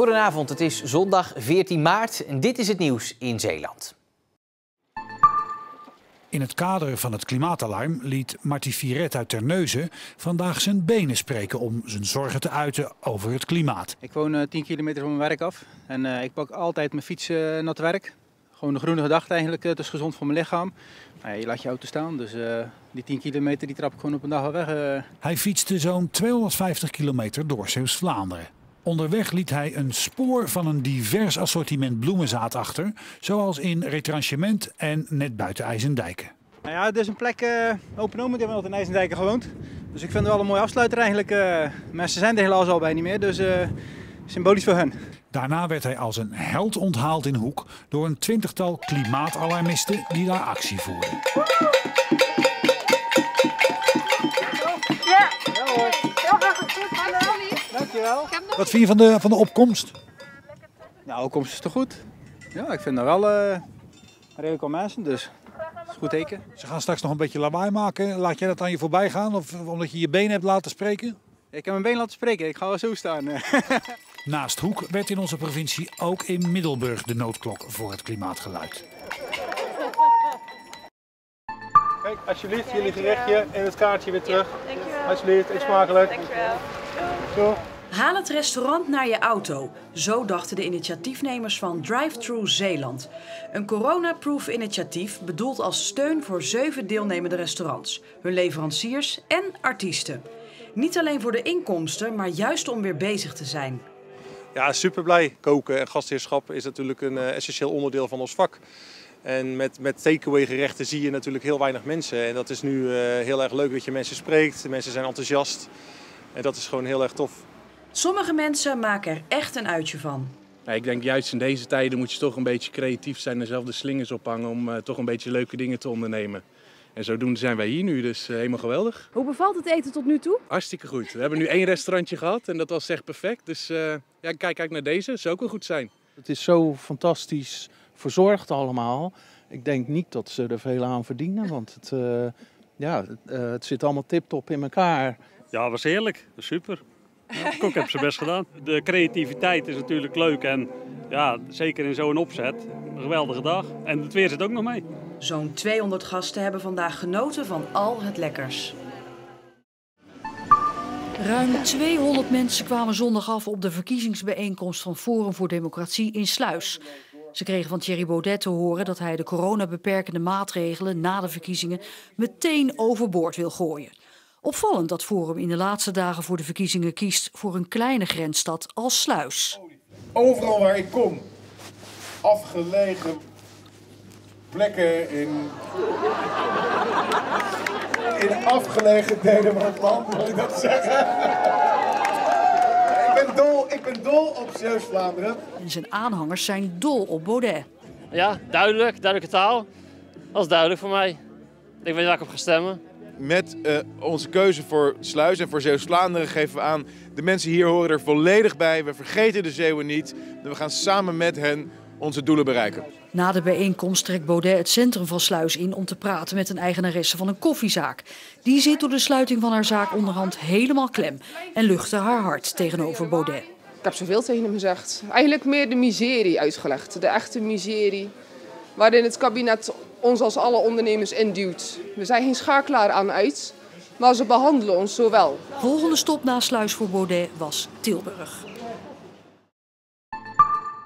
Goedenavond, het is zondag 14 maart en dit is het nieuws in Zeeland. In het kader van het klimaatalarm liet Marty Viret uit Terneuzen vandaag zijn benen spreken om zijn zorgen te uiten over het klimaat. Ik woon 10 kilometer van mijn werk af en ik pak altijd mijn fiets naar het werk. Gewoon een groene gedachte eigenlijk, het is gezond voor mijn lichaam. Nou ja, je laat je auto staan, dus die 10 kilometer die trap ik gewoon op een dag wel weg. Hij fietste zo'n 250 kilometer door Zeeuws-Vlaanderen. Onderweg liet hij een spoor van een divers assortiment bloemenzaad achter, zoals in Retranchement en net buiten IJsendijken. Nou ja, het is een plek open om. Ik heb altijd in IJsendijken gewoond. Dus ik vind het wel een mooie afsluiter eigenlijk. Mensen zijn er helaas al bij niet meer, dus symbolisch voor hen. Daarna werd hij als een held onthaald in Hoek door een 20-tal klimaatalarmisten die daar actie voerden. Dankjewel. Wat vind je van de opkomst? Nou, de opkomst is toch goed? Ja, ik vind dat wel redelijk wel mensen, dus dat is een goed teken. Ze gaan straks nog een beetje lawaai maken. Laat jij dat aan je voorbij gaan of omdat je je benen hebt laten spreken? Ik heb mijn been laten spreken, ik ga wel zo staan. Naast Hoek werd in onze provincie ook in Middelburg de noodklok voor het klimaat geluid. Kijk, alsjeblieft, jullie gerechtje en het kaartje weer terug. Ja, dankjewel. Alsjeblieft, eet smakelijk. Dankjewel. Zo. Haal het restaurant naar je auto. Zo dachten de initiatiefnemers van Drive-Thru Zeeland. Een coronaproof initiatief bedoeld als steun voor 7 deelnemende restaurants, hun leveranciers en artiesten. Niet alleen voor de inkomsten, maar juist om weer bezig te zijn. Ja, super blij. Koken en gastheerschap is natuurlijk een essentieel onderdeel van ons vak. En met takeaway gerechten zie je natuurlijk heel weinig mensen. En dat is nu heel erg leuk dat je mensen spreekt. De mensen zijn enthousiast. En dat is gewoon heel erg tof. Sommige mensen maken er echt een uitje van. Ja, ik denk juist in deze tijden moet je toch een beetje creatief zijn en zelf de slingers ophangen om toch een beetje leuke dingen te ondernemen. En zodoende zijn wij hier nu, dus helemaal geweldig. Hoe bevalt het eten tot nu toe? Hartstikke goed. We hebben nu 1 restaurantje gehad en dat was echt perfect. Dus ja, kijk naar deze, zou ook wel goed zijn. Het is zo fantastisch verzorgd allemaal. Ik denk niet dat ze er veel aan verdienen, want het zit allemaal tip-top in elkaar. Ja, het was heerlijk. Super. Ja, de kok heeft zijn best gedaan. De creativiteit is natuurlijk leuk en ja, zeker in zo'n opzet. Een geweldige dag. En het weer zit ook nog mee. Zo'n 200 gasten hebben vandaag genoten van al het lekkers. Ruim 200 mensen kwamen zondag af op de verkiezingsbijeenkomst van Forum voor Democratie in Sluis. Ze kregen van Thierry Baudet te horen dat hij de coronabeperkende maatregelen na de verkiezingen meteen overboord wil gooien. Opvallend dat Forum in de laatste dagen voor de verkiezingen kiest voor een kleine grensstad als Sluis. Overal waar ik kom, afgelegen plekken in afgelegen delen van het land, moet ik dat zeggen. Ik ben dol op Zeeuws-Vlaanderen. En zijn aanhangers zijn dol op Baudet. Ja, duidelijke taal. Dat is duidelijk voor mij. Ik weet waar ik op ga stemmen. Met onze keuze voor Sluis en voor Zeeuws-Vlaanderen geven we aan, de mensen hier horen er volledig bij. We vergeten de Zeeuwen niet. We gaan samen met hen onze doelen bereiken. Na de bijeenkomst trekt Baudet het centrum van Sluis in om te praten met een eigenaresse van een koffiezaak. Die zit door de sluiting van haar zaak onderhand helemaal klem en luchtte haar hart tegenover Baudet. Ik heb zoveel tegen hem gezegd. Eigenlijk meer de miserie uitgelegd. De echte miserie waarin het kabinet ons als alle ondernemers induwt. We zijn geen schakelaar aan uit, maar ze behandelen ons zo wel. Volgende stop na Sluis voor Baudet was Tilburg.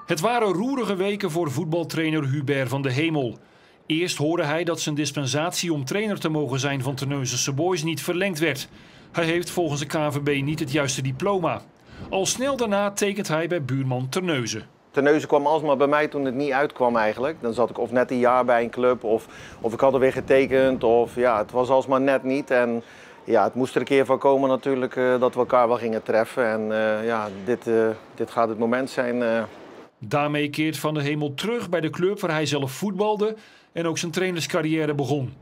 Het waren roerige weken voor voetbaltrainer Hubert van de Hemel. Eerst hoorde hij dat zijn dispensatie om trainer te mogen zijn van Terneuzense Boys niet verlengd werd. Hij heeft volgens de KNVB niet het juiste diploma. Al snel daarna tekent hij bij buurman Terneuzen. Terneuzen kwam alsmaar bij mij toen het niet uitkwam eigenlijk. Dan zat ik of net een jaar bij een club of ik had alweer getekend of ja, het was alsmaar net niet. En ja, het moest er een keer van komen natuurlijk dat we elkaar wel gingen treffen. En ja, dit gaat het moment zijn. Daarmee keert Van de Hemel terug bij de club waar hij zelf voetbalde en ook zijn trainerscarrière begon.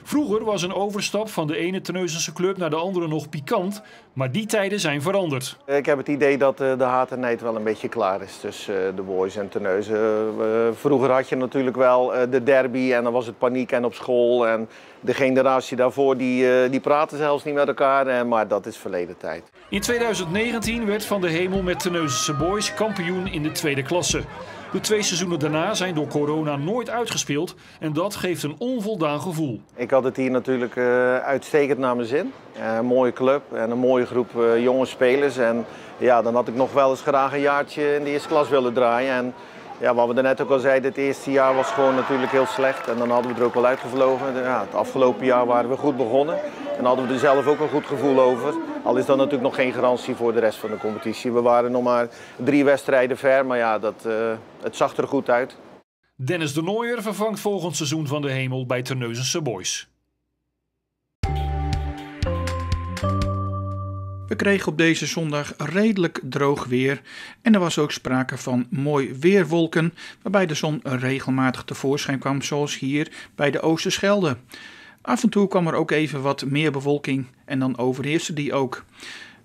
Vroeger was een overstap van de ene Terneuzense club naar de andere nog pikant, maar die tijden zijn veranderd. Ik heb het idee dat de haat en nijd wel een beetje klaar is tussen de boys en Terneuzen. Vroeger had je natuurlijk wel de derby en dan was het paniek en op school. En de generatie daarvoor die praten zelfs niet met elkaar, maar dat is verleden tijd. In 2019 werd Van de Hemel met Terneuzense boys kampioen in de tweede klasse. De 2 seizoenen daarna zijn door corona nooit uitgespeeld en dat geeft een onvoldaan gevoel. Ik had het hier natuurlijk uitstekend naar mijn zin. Een mooie club en een mooie groep jonge spelers. En ja, dan had ik nog wel eens graag een jaartje in de eerste klas willen draaien. En ja, wat we daarnet ook al zeiden, het eerste jaar was gewoon natuurlijk heel slecht. En dan hadden we er ook wel uitgevlogen. Ja, het afgelopen jaar waren we goed begonnen. En hadden we er zelf ook een goed gevoel over. Al is dat natuurlijk nog geen garantie voor de rest van de competitie. We waren nog maar 3 wedstrijden ver, maar ja, het zag er goed uit. Dennis de Nooijer vervangt volgend seizoen Van de Hemel bij Terneuzense boys. We kregen op deze zondag redelijk droog weer en er was ook sprake van mooi weerwolken, waarbij de zon regelmatig tevoorschijn kwam, zoals hier bij de Oosterschelde. Af en toe kwam er ook even wat meer bewolking en dan overheerste die ook.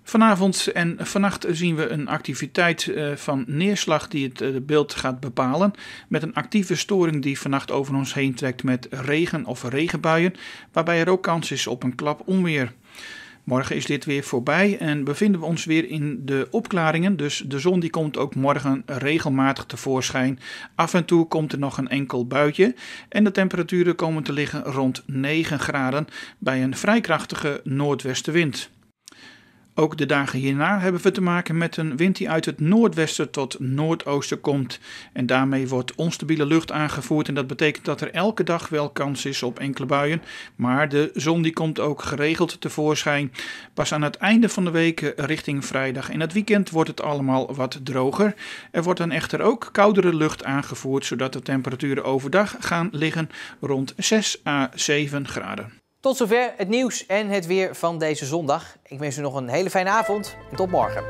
Vanavond en vannacht zien we een activiteit van neerslag die het beeld gaat bepalen. Met een actieve storing die vannacht over ons heen trekt met regen of regenbuien, waarbij er ook kans is op een klap onweer. Morgen is dit weer voorbij en bevinden we ons weer in de opklaringen. Dus de zon die komt ook morgen regelmatig tevoorschijn. Af en toe komt er nog een enkel buitje. En de temperaturen komen te liggen rond 9 graden bij een vrij krachtige noordwestenwind. Ook de dagen hierna hebben we te maken met een wind die uit het noordwesten tot noordoosten komt. En daarmee wordt onstabiele lucht aangevoerd en dat betekent dat er elke dag wel kans is op enkele buien. Maar de zon die komt ook geregeld tevoorschijn. Pas aan het einde van de week richting vrijdag en het weekend wordt het allemaal wat droger. Er wordt dan echter ook koudere lucht aangevoerd, zodat de temperaturen overdag gaan liggen rond 6 à 7 graden. Tot zover het nieuws en het weer van deze zondag. Ik wens u nog een hele fijne avond en tot morgen.